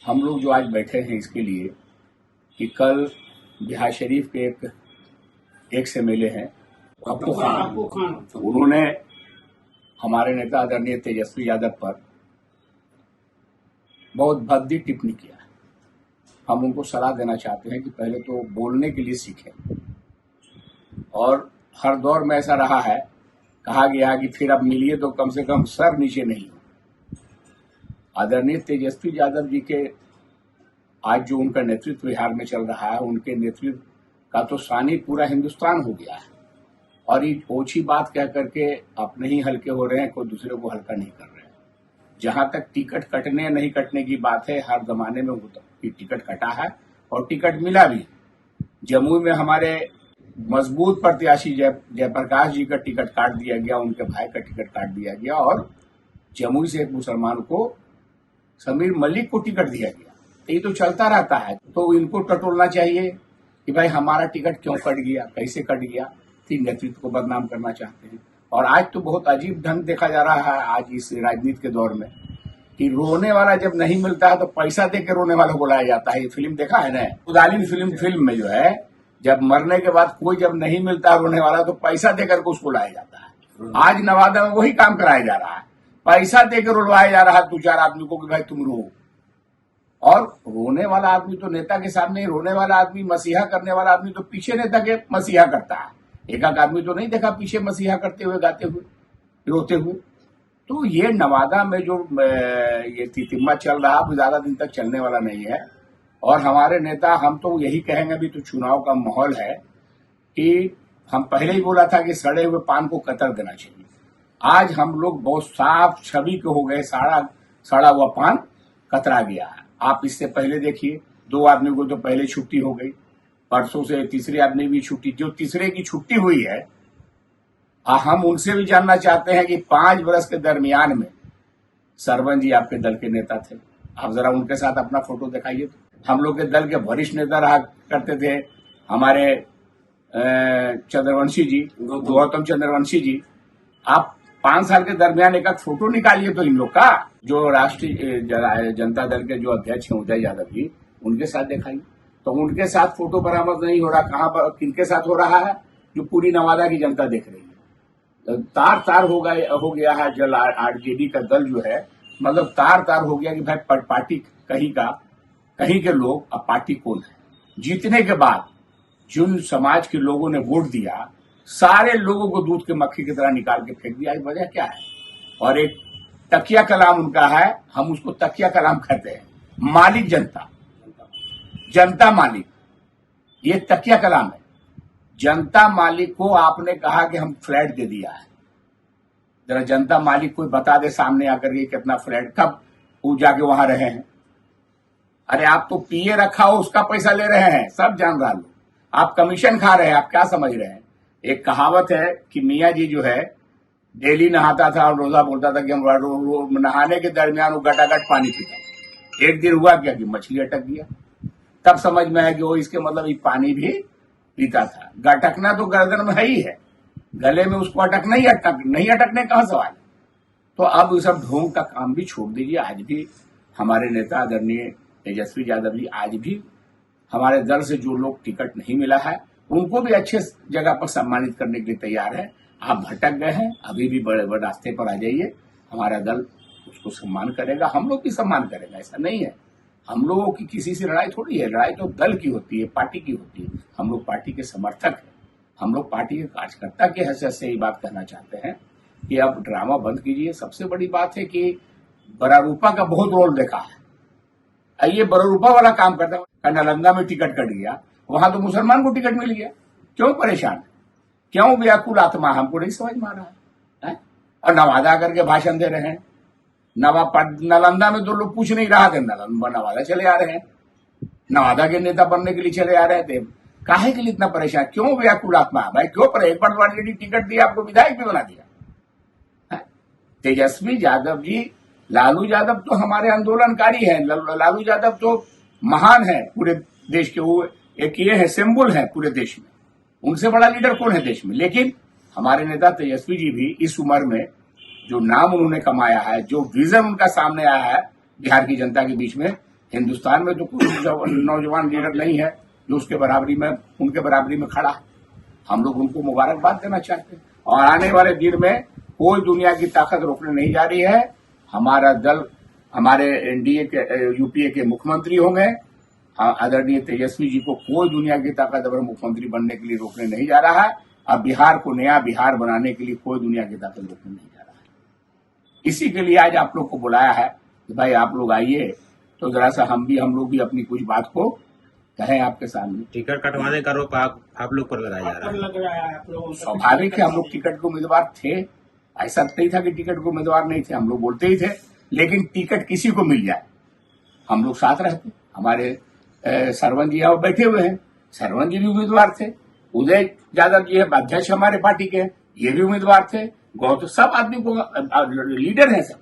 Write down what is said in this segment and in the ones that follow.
हम लोग जो आज बैठे हैं इसके लिए कि कल बिहार शरीफ के एक से मिले हैं अब्बू खान। उन्होंने हमारे नेता आदरणीय तेजस्वी यादव पर बहुत भद्दी टिप्पणी किया। हम उनको सलाह देना चाहते हैं कि पहले तो बोलने के लिए सीखें। और हर दौर में ऐसा रहा है, कहा गया कि फिर अब मिलिए तो कम से कम सर नीचे नहीं हो। आदरणीय तेजस्वी यादव जी के आज जो उनका नेतृत्व बिहार में चल रहा है, उनके नेतृत्व का तो सानी पूरा हिंदुस्तान हो गया है। और ये ओछी बात कह करके अपने ही हल्के हो रहे हैं, कोई दूसरे को हल्का नहीं कर रहे हैं। जहां तक टिकट कटने नहीं कटने की बात है, हर जमाने में होता टिकट कटा है और टिकट मिला भी। जमुई में हमारे मजबूत प्रत्याशी जयप्रकाश जी का टिकट काट दिया गया, उनके भाई का टिकट काट दिया गया और जमुई से एक मुसलमान को, समीर मलिक को टिकट दिया गया। ये तो चलता रहता है, तो इनको टटोलना चाहिए कि भाई हमारा टिकट क्यों कट गया, कैसे कट गया। फिर नेतृत्व को बदनाम करना चाहते हैं। और आज तो बहुत अजीब ढंग देखा जा रहा है आज इस राजनीति के दौर में कि रोने वाला जब नहीं मिलता है तो पैसा दे के रोने वालों को लाया जाता है। ये फिल्म देखा है ना, उदालीन फिल्म में जो है, जब मरने के बाद कोई जब नहीं मिलता रोने वाला तो पैसा देकर के उसको लाया जाता है। आज नवादा में वही काम कराया जा रहा है, पैसा देकर रुलवाया जा रहा है दो चार आदमी को कि भाई तुम रो। और रोने वाला आदमी तो नेता के सामने, रोने वाला आदमी, मसीहा करने वाला आदमी तो पीछे नेता के मसीहा करता है। एक आदमी तो नहीं देखा पीछे मसीहा करते हुए, गाते हुए, रोते हुए। तो ये नवादा में जो ये तितिम्मा चल रहा है, ज्यादा दिन तक चलने वाला नहीं है। और हमारे नेता, हम तो यही कहेंगे, अभी तो चुनाव का माहौल है कि हम पहले ही बोला था कि सड़े हुए पान को कतर देना चाहिए। आज हम लोग बहुत साफ छवि के हो गए, सड़ा हुआ पान कतरा गया है। आप इससे पहले देखिए, दो आदमी को तो पहले छुट्टी हो गई, परसों से तीसरे आदमी भी छुट्टी, जो तीसरे की छुट्टी हुई है। हम उनसे भी जानना चाहते हैं कि 5 वर्ष के दरमियान में सरवन जी आपके दल के नेता थे, आप जरा उनके साथ अपना फोटो दिखाइए। तो हम लोग के दल के वरिष्ठ नेता रहा करते थे हमारे चंद्रवंशी जी, गौतम चंद्रवंशी जी। आप 5 साल के दरमियान एक फोटो निकालिए तो इन लोग का, जो राष्ट्रीय जनता दल के जो अध्यक्ष हैं उदय यादव जी, उनके साथ दिखाइए। तो उनके साथ फोटो बरामद नहीं हो रहा, कहां पर किनके साथ हो रहा है, जो पूरी नवादा की जनता देख रही है। तार तार हो गया है जल आरजेडी का दल जो है, मतलब तार तार हो गया कि भाई पार्टी कहीं के लोग अब पार्टी कौन है। जीतने के बाद जिन समाज के लोगों ने वोट दिया, सारे लोगों को दूध के मक्खी की तरह निकाल के फेंक दिया। वजह क्या है? और एक तकिया कलाम उनका है, हम उसको तकिया कलाम कहते हैं, मालिक जनता मालिक, ये तकिया कलाम है। जनता मालिक को आपने कहा कि हम फ्लैट दे दिया है। जरा जनता मालिक कोई बता दे सामने आकर के कितना फ्लैट, कब वो जाके वहां रहे हैं। अरे आप तो पीए रखा हो उसका पैसा ले रहे हैं, सब जान रहा लोग। आप कमीशन खा रहे हैं, आप क्या समझ रहे हैं। एक कहावत है कि मियाँ जी जो है डेली नहाता था और रोजा बोलता था कि हम नहाने के दरमियान वो गटागट पानी पीता। एक दिन हुआ क्या कि मछली अटक गया, तब समझ में आया कि वो इसके मतलब ये पानी भी पीता था। गटकना तो गर्दन में ही है, गले में उसको नहीं अटकने का सवाल। तो अब ये सब ढोंग का काम भी छोड़ दीजिए। आज भी हमारे नेता आदरणीय तेजस्वी यादव जी, आज भी हमारे दल से जो लोग टिकट नहीं मिला है उनको भी अच्छे जगह पर सम्मानित करने के लिए तैयार है। आप भटक गए हैं, अभी भी बड़े रास्ते पर आ जाइए, हमारा दल उसको सम्मान करेगा, हम लोग भी सम्मान करेगा। ऐसा नहीं है, हम लोगों की किसी से लड़ाई थोड़ी है, लड़ाई तो दल की होती है, पार्टी की होती है। हम लोग पार्टी के समर्थक हैं, हम लोग पार्टी के कार्यकर्ता की हैसियत से ये बात कहना चाहते हैं कि अब ड्रामा बंद कीजिए। सबसे बड़ी बात है कि बरारूपा का बहुत रोल देखा है, ये बरारूपा वाला काम करता है। नालंदा में टिकट कट गया, वहां तो मुसलमान को टिकट मिल गया। क्यों परेशान, क्यों व्याकुल आत्मा, हमको नहीं समझ में आ रहा है। और नवादा करके भाषण दे रहे हैं। नालंदा में तो लोग पूछ नहीं रहा थे, नवादा चले आ रहे हैं, नवादा के नेता बनने के लिए चले आ रहे थे। काहे के लिए इतना परेशान, क्यों व्याकुल आत्मा भाई, क्यों पर एक बार टिकट दिया, आपको विधायक भी बना दिया। तेजस्वी यादव जी, लालू यादव तो हमारे आंदोलनकारी हैं, लालू यादव तो महान है पूरे देश के, वो एक ये है, सिंबल है पूरे देश में। उनसे बड़ा लीडर कौन है देश में। लेकिन हमारे नेता तेजस्वी जी भी इस उम्र में जो नाम उन्होंने कमाया है, जो विजन उनका सामने आया है बिहार की जनता के बीच में, हिंदुस्तान में तो कोई नौजवान लीडर नहीं है जो उसके बराबरी में, उनके बराबरी में खड़ा है। हम लोग उनको मुबारकबाद देना चाहते हैं और आने वाले दिन में कोई दुनिया की ताकत रोकने नहीं जा रही है। हमारा दल, हमारे एनडीए के, यूपीए के मुख्यमंत्री होंगे। आदरणीय तेजस्वी जी को कोई दुनिया की ताकत अगर मुख्यमंत्री बनने के लिए रोकने नहीं जा रहा है। अब बिहार को नया बिहार बनाने के लिए कोई दुनिया की ताकत रोकने नहीं जा रहा है। इसी के लिए आज आप लोग को बुलाया है कि भाई आप लोग आइए, तो जरा सा हम लोग भी अपनी कुछ बात को कहें आपके सामने। टिकट कटवाने का आरोप आप लोग पर लगाया जा रहा है। स्वाभाविक है, हम लोग टिकट के उम्मीदवार थे। ऐसा नहीं था कि टिकट के उम्मीदवार नहीं थे, हम लोग बोलते ही थे। लेकिन टिकट किसी को मिल जाए हम लोग साथ रहते। हमारे सरवन जी यहाँ बैठे हुए हैं, सरवन जी भी उम्मीदवार थे। उदय यादव जी है, अध्यक्ष हमारे पार्टी के, ये भी उम्मीदवार थे। गौतम, सब आदमी को लीडर है सब,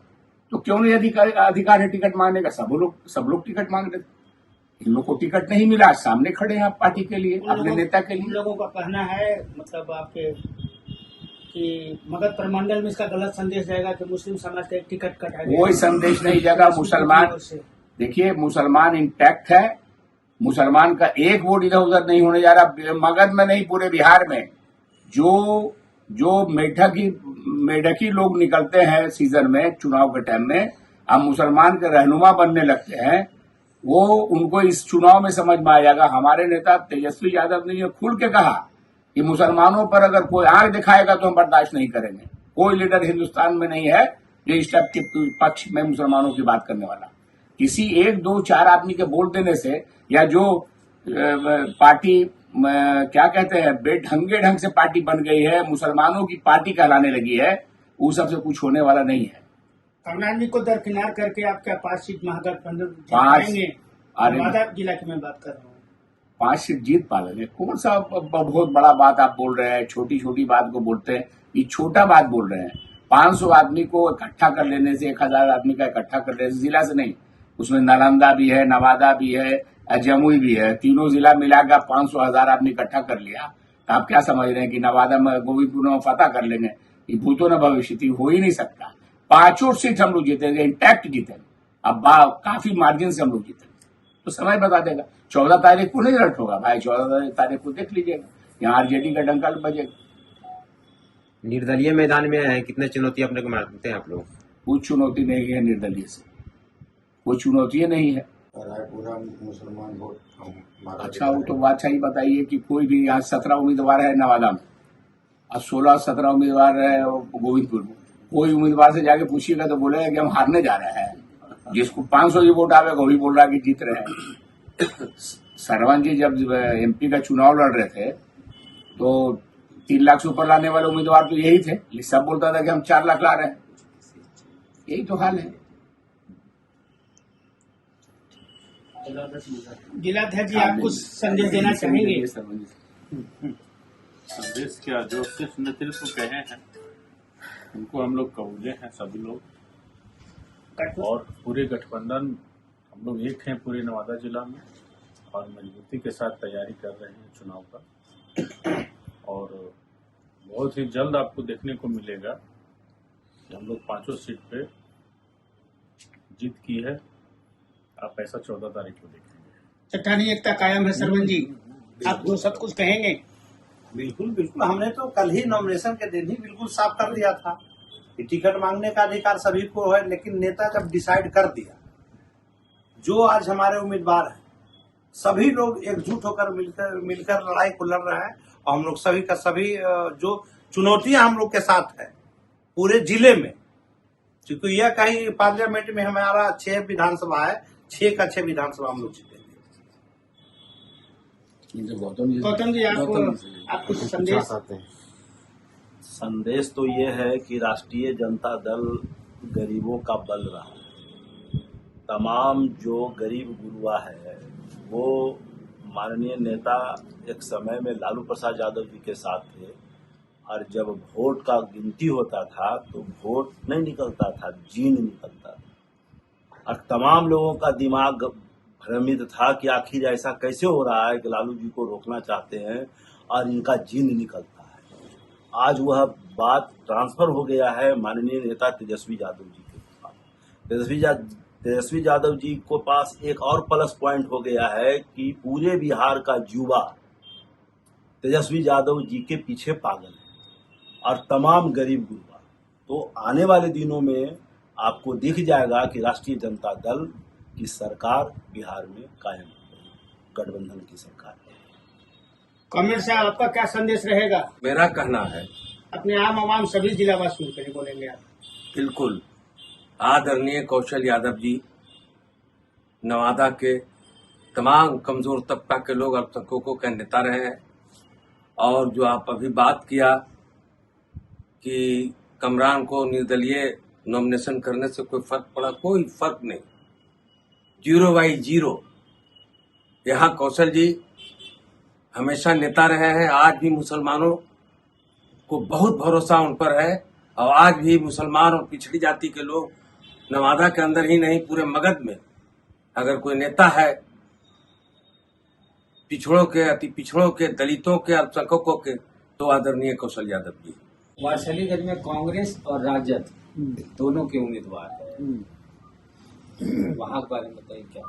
तो क्यों नहीं अधिकार है टिकट मांगने का। सब लोग टिकट मांग रहे थे। इन लोग को टिकट नहीं मिला, सामने खड़े हैं आप पार्टी के लिए, अपने नेता के लिए। लोगों का कहना है, मतलब आपके कि मगध प्रमंडल में इसका गलत संदेश जाएगा कि मुस्लिम समाज का एक टिकट कटाएगा। कोई संदेश नहीं जाएगा। मुसलमान, देखिए मुसलमान इंटैक्ट है। मुसलमान का एक वोट इधर उधर नहीं होने जा रहा। मगध में नहीं, पूरे बिहार में जो मेढकी लोग निकलते हैं सीजन में, चुनाव के टाइम में, अब मुसलमान के रहनुमा बनने लगते हैं। वो उनको इस चुनाव में समझ में आ जाएगा। हमारे नेता तेजस्वी यादव ने ये खुल के कहा कि मुसलमानों पर अगर कोई आंख दिखाएगा तो हम बर्दाश्त नहीं करेंगे। कोई लीडर हिंदुस्तान में नहीं है जो इस टाइप के पक्ष में मुसलमानों की बात करने वाला। किसी 1, 2, 4 आदमी के बोल देने से, या जो पार्टी क्या कहते हैं, बेढंगे ढंग से पार्टी बन गई है, मुसलमानों की पार्टी कहलाने लगी है, वो सबसे कुछ होने वाला नहीं है। कमलनाथ जी को दरकिनार करके आप क्या 5 सीट महागठबंधन जीतेंगे? नवादा जिला की मैं बात कर रहा हूँ। 5 सीट जीत पाएंगे? कौन सा बहुत बड़ा बात आप बोल रहे हैं? छोटी छोटी बात को बोलते हैं, ये छोटा बात बोल रहे हैं। 500 आदमी को इकट्ठा कर लेने से, 1000 आदमी का इकट्ठा कर लेने से, जिला से नहीं, उसमें नालंदा भी है, नवादा भी है, जमुई भी है, तीनों जिला मिलाकर 500,000 आदमी इकट्ठा कर लिया। तो आप क्या समझ रहे हैं कि नवादा में, गोविंदपुर में फतह कर लेंगे? ये भूतों न भविष्य हो ही नहीं सकता। 5 सीट हम लोग जीतेंगे, इंटैक्ट जीतेंगे। अब काफी मार्जिन से हम लोग जीतेंगे। तो समय बता देगा। 14 तारीख को नहीं रट होगा भाई, 14 तारीख को देख लीजिएगा, यहाँ आरजेडी का डंका बजेगा। निर्दलीय मैदान में है, कितने चुनौती अपने को मानते हैं आप लोग? कुछ चुनौती नहीं है निर्दलीय से, कोई चुनौती नहीं है। पूरा मुसलमान वोट। अच्छा, वो तो बात सही बताइए कि कोई भी यहाँ 17 उम्मीदवार है नवादा में, और 16-17 उम्मीदवार है गोविंदपुर में। कोई उम्मीदवार से जाके पूछिएगा तो बोलेगा कि हम हारने जा रहे हैं। जिसको 500 ही वोट आवेगा वही बोल रहा है कि जीत रहे हैं। सरवन जी जब एमपी का चुनाव लड़ रहे थे तो 3 लाख से ऊपर लाने वाले उम्मीदवार तो यही थे। सब बोलता था कि हम 4 लाख ला रहे हैं। यही तो हाल है। जिलाध्यक्ष जी, आप कुछ संदेश देना चाहेंगे? संदेश क्या, जो सिर्फ नेतृत्व कहे हैं उनको हम लोग कबूले हैं सभी लोग, और पूरे गठबंधन हम लोग एक हैं पूरे नवादा जिला में, और मजबूती के साथ तैयारी कर रहे हैं चुनाव का। और बहुत ही जल्द आपको देखने को मिलेगा कि हम लोग 5 सीट पे जीत की है। आप ऐसा 14 तारीख को देखेंगे। चट्टानी एकता कायम है। सरवन जी, आप जो सब कुछ कहेंगे? बिल्कुल बिल्कुल, हमने तो कल ही नॉमिनेशन के दिन ही बिल्कुल साफ कर दिया था कि टिकट मांगने का अधिकार सभी को है, लेकिन नेता जब डिसाइड कर दिया, जो आज हमारे उम्मीदवार हैं सभी लोग एकजुट होकर मिलकर लड़ाई को लड़ रहे हैं। और हम लोग सभी का सभी जो चुनौतियां हम लोग के साथ है पूरे जिले में, क्योंकि यह कहीं पार्लियामेंट में हमारा 6 विधानसभा है, 6 का 6 विधानसभा हम लोग जीतेंगे। गौतम जी, आप कुछ संदेश? संदेश तो ये है कि राष्ट्रीय जनता दल गरीबों का बल रहा है। तमाम जो गरीब गुरुआ है वो माननीय नेता एक समय में लालू प्रसाद यादव जी के साथ थे, और जब वोट का गिनती होता था तो वोट नहीं निकलता था, जीन निकलता था। और तमाम लोगों का दिमाग भ्रमित था कि आखिर ऐसा कैसे हो रहा है कि लालू जी को रोकना चाहते हैं और इनका जीन निकलता है। आज वह बात ट्रांसफर हो गया है माननीय नेता तेजस्वी यादव जी के पास। तेजस्वी यादव जी को पास एक और प्लस पॉइंट हो गया है कि पूरे बिहार का युवा तेजस्वी यादव जी के पीछे पागल है और तमाम गरीब गुरबा। तो आने वाले दिनों में आपको दिख जाएगा कि राष्ट्रीय जनता दल की सरकार बिहार में कायम है, गठबंधन की सरकार है। कॉमरेड साहब, आपका क्या संदेश रहेगा? मेरा कहना है अपने आम आवाम सभी जिला वासियों के लिए बोलेंगे आप? बिल्कुल, आदरणीय कौशल यादव जी नवादा के तमाम कमजोर तबका के लोग अल्पसंख्यकों के नेता रहे हैं। और जो आप अभी बात किया कि कमरान को निर्दलीय नॉमिनेशन करने से कोई फर्क पड़ा, कोई फर्क नहीं, 0/0। यहाँ कौशल जी हमेशा नेता रहे हैं, आज भी मुसलमानों को बहुत भरोसा उन पर है और आज भी मुसलमान और पिछड़ी जाति के लोग नवादा के अंदर ही नहीं पूरे मगध में अगर कोई नेता है पिछड़ों के, अति पिछड़ों के, दलितों के, अल्पसंख्यकों के, तो आदरणीय कौशल यादव जी। वारसलीगंज में कांग्रेस और राजद दोनों के उम्मीदवार हैं, वहाँ के बारे में बताइए क्या?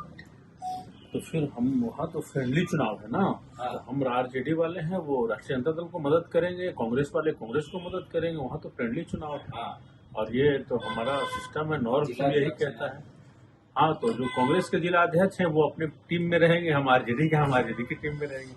तो फिर हम वहाँ तो फ्रेंडली चुनाव है ना, तो हम आरजेडी वाले हैं, वो राष्ट्रीय जनता दल को मदद करेंगे, कांग्रेस वाले कांग्रेस को मदद करेंगे, वहाँ तो फ्रेंडली चुनाव है। और ये तो हमारा सिस्टम है, नॉर्म यही कहता है। हाँ, तो जो कांग्रेस के जिला अध्यक्ष हैं वो अपने टीम में रहेंगे, हम आरजेडी की टीम में रहेंगे।